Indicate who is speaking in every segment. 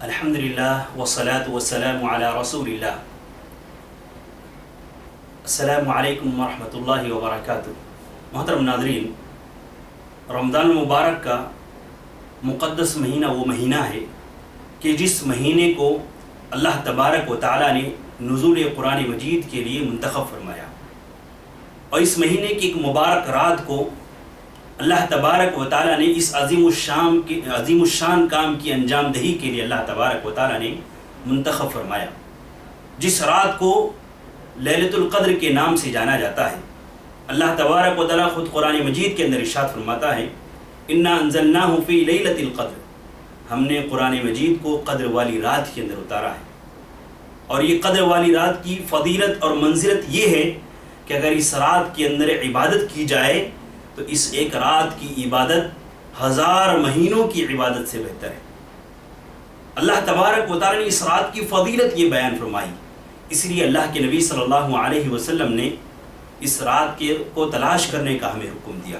Speaker 1: الحمدللہ والصلاة والسلام علی رسول اللہ. السلام علیکم ورحمۃ اللہ وبرکاتہ. محترم ناظرین، رمضان المبارک کا مقدس مہینہ وہ مہینہ ہے کہ جس مہینے کو اللہ تبارک و تعالیٰ نے نزول قرآن مجید کے لیے منتخب فرمایا، اور اس مہینے کی ایک مبارک رات کو اللہ تبارک و تعالیٰ نے اس عظیم الشان کام کی انجام دہی کے لیے اللہ تبارک و تعالیٰ نے منتخب فرمایا، جس رات کو لیلۃ القدر کے نام سے جانا جاتا ہے. اللہ تبارک و تعالیٰ خود قرآن مجید کے اندر ارشاد فرماتا ہے، انا انزلناہ فی لیلۃ القدر، ہم نے قرآن مجید کو قدر والی رات کے اندر اتارا ہے. اور یہ قدر والی رات کی فضیلت اور منزلت یہ ہے کہ اگر اس رات کے اندر عبادت کی جائے تو اس ایک رات کی عبادت 1000 مہینوں کی عبادت سے بہتر ہے. اللہ تبارک و تعالیٰ نے اس رات کی فضیلت یہ بیان فرمائی، اس لیے اللہ کے نبی صلی اللہ علیہ وسلم نے اس رات کو تلاش کرنے کا ہمیں حکم دیا،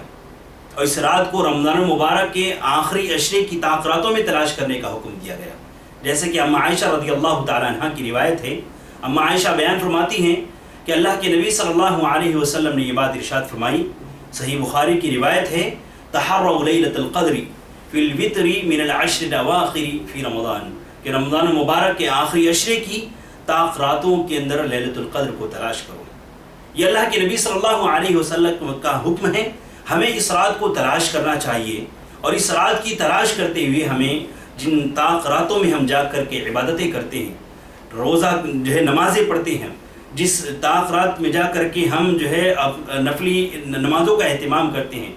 Speaker 1: اور اس رات کو رمضان المبارک کے آخری عشرے کی تاخراتوں میں تلاش کرنے کا حکم دیا گیا. جیسے کہ اماں عائشہ رضی اللہ تعالیٰ عنہ کی روایت ہے، اماں عائشہ بیان فرماتی ہیں کہ اللہ کے نبی صلی اللہ علیہ وسلم نے یہ بات ارشاد فرمائی، صحیح بخاری کی روایت ہے، تحروا لیلۃ القدر فی الوتر من العشر الاواخر فی رمضان، کہ رمضان المبارک کے آخری عشرے کی تاخراتوں کے اندر لیلۃ القدر کو تلاش کرو. یہ اللہ کے نبی صلی اللہ علیہ وسلم کا حکم ہے، ہمیں اس رات کو تلاش کرنا چاہیے، اور اس رات کی تلاش کرتے ہوئے ہمیں جن تاخراتوں میں ہم جا کر کے عبادتیں کرتے ہیں، روزہ نمازیں پڑھتے ہیں، جس تاخرات میں جا کر کے ہم نفلی نمازوں کا اہتمام کرتے ہیں،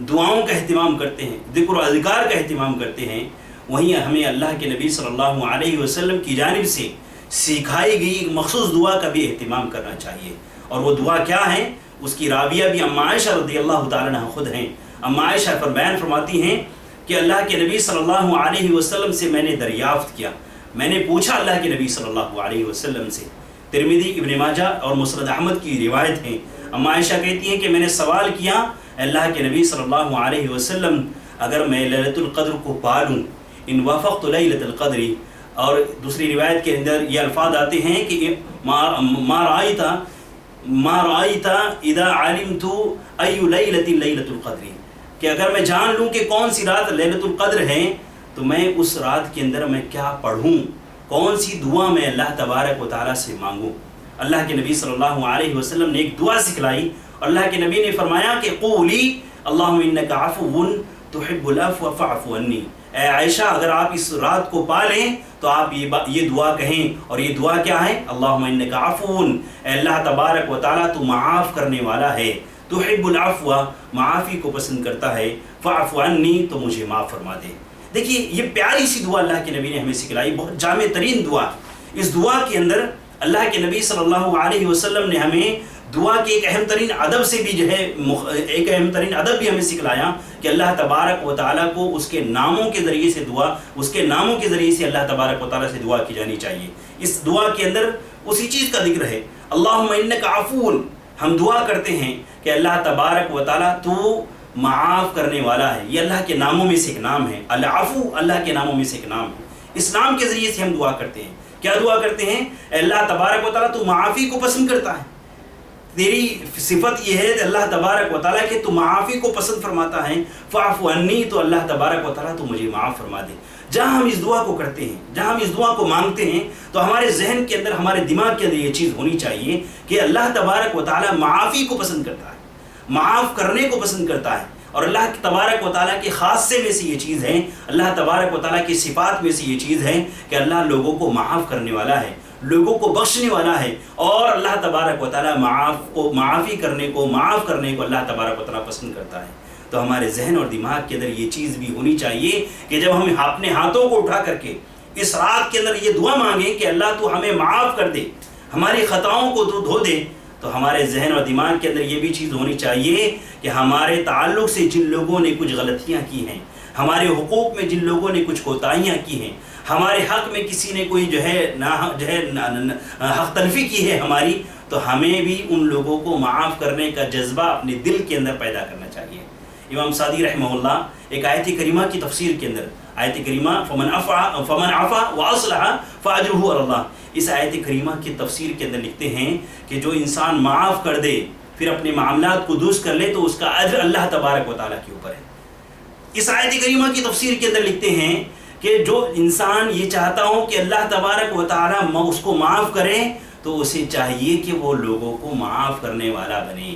Speaker 1: دعاؤں کا اہتمام کرتے ہیں، ذکر و اذکار کا اہتمام کرتے ہیں، وہیں ہمیں اللہ کے نبی صلی اللہ علیہ وسلم کی جانب سے سکھائی گئی ایک مخصوص دعا کا بھی اہتمام کرنا چاہیے. اور وہ دعا کیا ہے؟ اس کی راویہ بھی اماں عائشہ رضی اللہ تعالیٰ عنہ خود ہیں. اماں عائشہ بیان فرماتی ہیں کہ اللہ کے نبی صلی اللہ علیہ وسلم سے میں نے دریافت کیا، میں نے پوچھا اللہ کے نبی صلی اللہ علیہ وسلم سے. ترمذی، ابن ماجہ اور مسند احمد کی روایت ہیں. اماں عائشہ کہتی ہیں کہ میں نے سوال کیا، اللہ کے نبی صلی اللہ علیہ وسلم، اگر میں لیلۃ القدر کو پالوں، ان وافقت لیلۃ القدر، اور دوسری روایت کے اندر یہ الفاظ آتے ہیں کہ ما رأیت اذا علمت ای لیلۃ لیلۃ القدر، کہ اگر میں جان لوں کہ کون سی رات لیلۃ القدر ہے تو میں اس رات کے اندر میں کیا پڑھوں، کون سی دعا میں اللہ تبارک و تعالیٰ سے مانگوں. اللہ کے نبی صلی اللہ علیہ وسلم نے ایک دعا سکھلائی، اور اللہ کے نبی نے فرمایا کہ قولی اللہم انک عفو تحب العفو فاعف عنی. اے عائشہ، اگر آپ اس رات کو پالیں تو آپ یہ دعا کہیں، اور یہ دعا کیا ہے؟ اللہم انک عفو، اے اللہ تبارک و تعالیٰ تو معاف کرنے والا ہے، تحب العفو، معافی کو پسند کرتا ہے، فاعف عنی، تو مجھے معاف فرما دے. دیکھیے یہ پیاری سی دعا اللہ کے نبی نے ہمیں سکھلائی، بہت جامع ترین دعا. اس دعا کے اندر اللہ کے نبی صلی اللہ علیہ وسلم نے ہمیں دعا کے ایک اہم ترین ادب سے بھی ایک اہم ترین ادب بھی ہمیں سکھلایا کہ اللہ تبارک و تعالیٰ کو اس کے ناموں کے ذریعے سے اس کے ناموں کے ذریعے سے اللہ تبارک و تعالیٰ سے دعا کی جانی چاہیے. اس دعا کے اندر اسی چیز کا ذکر ہے، اللہم انک عفو. ہم دعا کرتے ہیں کہ اللہ تبارک و تعالیٰ تو معاف کرنے والا ہے. یہ اللہ کے ناموں میں سے ایک نام ہے، العفو اللہ کے ناموں میں سے ایک نام ہے. اس نام کے ذریعے سے ہم دعا کرتے ہیں. کیا دعا کرتے ہیں؟ اے اللہ تبارک و تعالیٰ تو معافی کو پسند کرتا ہے، تیری صفت یہ ہے کہ اللہ تبارک و تعالیٰ کہ تو معافی کو پسند فرماتا ہے، فاعف عنی، تو اللہ تبارک و تعالیٰ تو مجھے معاف فرما دے. جہاں ہم اس دعا کو کرتے ہیں، جہاں ہم اس دعا کو مانگتے ہیں، تو ہمارے ذہن کے اندر، ہمارے دماغ کے اندر یہ چیز ہونی چاہیے کہ اللہ تبارک و تعالیٰ معافی کو پسند کرتا ہے، معاف کرنے کو پسند کرتا ہے. اور اللہ تبارک و تعالیٰ کے خاصے میں سے یہ چیز ہے، اللہ تبارک و تعالیٰ کی صفات میں سے یہ چیز ہے کہ اللہ لوگوں کو معاف کرنے والا ہے، لوگوں کو بخشنے والا ہے. اور اللہ تبارک و تعالیٰ معافی کرنے کو، معاف کرنے کو اللہ تبارک و تعالیٰ پسند کرتا ہے. تو ہمارے ذہن اور دماغ کے اندر یہ چیز بھی ہونی چاہیے کہ جب ہم اپنے ہاتھوں کو اٹھا کر کے اس رات کے اندر یہ دعا مانگیں کہ اللہ تو ہمیں معاف کر دے، ہماری خطاؤں کو تو دھو دے، تو ہمارے ذہن اور دماغ کے اندر یہ بھی چیز ہونی چاہیے کہ ہمارے تعلق سے جن لوگوں نے کچھ غلطیاں کی ہیں، ہمارے حقوق میں جن لوگوں نے کچھ کوتاہیاں کی ہیں، ہمارے حق میں کسی نے کوئی حق تلفی کی ہے ہماری، تو ہمیں بھی ان لوگوں کو معاف کرنے کا جذبہ اپنے دل کے اندر پیدا کرنا چاہیے. امام سعدی رحمہ اللہ ایک آیت کریمہ کی تفسیر کے اندر آیت کریمہ فمن عفا واصلح فاجرہ علی اللہ، اس آیت کریمہ کی تفسیر کے اندر لکھتے ہیں کہ جو انسان معاف کر دے پھر اپنے معاملات کو درست کر لے تو اس کا اجر اللہ تبارک و تعالیٰ کے اوپر ہے۔ اس آیت کریمہ کی تفسیر کے اندر لکھتے ہیں کہ جو انسان یہ چاہتا ہو کہ اللہ تبارک و تعالیٰ اس کو معاف کرے تو اسے چاہیے کہ وہ لوگوں کو معاف کرنے والا بنے۔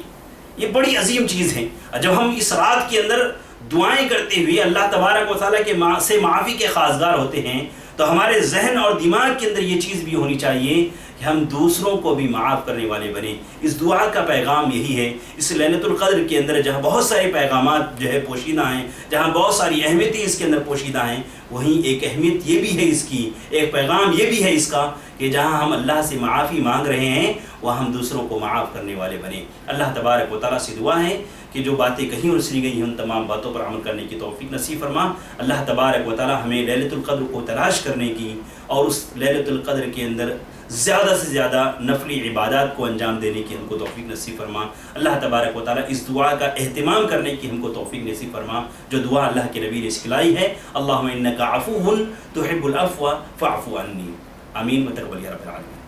Speaker 1: یہ بڑی عظیم چیز ہے۔ جب ہم اس رات کے اندر دعائیں کرتے ہوئے اللہ تبارک و تعالیٰ کے سے معافی کے خواستگار ہوتے ہیں تو ہمارے ذہن اور دماغ کے اندر یہ چیز بھی ہونی چاہیے کہ ہم دوسروں کو بھی معاف کرنے والے بنیں۔ اس دعا کا پیغام یہی ہے۔ اس ليلۃ القدر کے اندر جہاں بہت سارے پیغامات جو ہے پوشیدہ ہیں، جہاں بہت ساری اہمیتیں اس کے اندر پوشیدہ ہیں، وہیں ایک اہمیت یہ بھی ہے اس کی، ایک پیغام یہ بھی ہے اس کا کہ جہاں ہم اللہ سے معافی مانگ رہے ہیں وہ ہم دوسروں کو معاف کرنے والے بنیں۔ اللہ تبارک و تعالیٰ سے دعا ہے کہ جو باتیں کہیں اور سنی گئی ہیں ان تمام باتوں پر عمل کرنے کی توفیق نصیب فرما۔ اللہ تبارک و تعالیٰ ہمیں ليلۃ القدر کو تلاش کرنے کی اور اس ليلۃ القدر کے اندر زیادہ سے زیادہ نفلی عبادات کو انجام دینے کی ہم کو توفیق نصیب فرما۔ اللہ تبارک و تعالیٰ اس دعا کا اہتمام کرنے کی ہم کو توفیق نصیب فرما جو دعا اللہ کے نبی نے سکھلائی ہے۔ اللہم انک عفو تحب العفو فاعف عنی، آمین و تقبل یا رب العالمین۔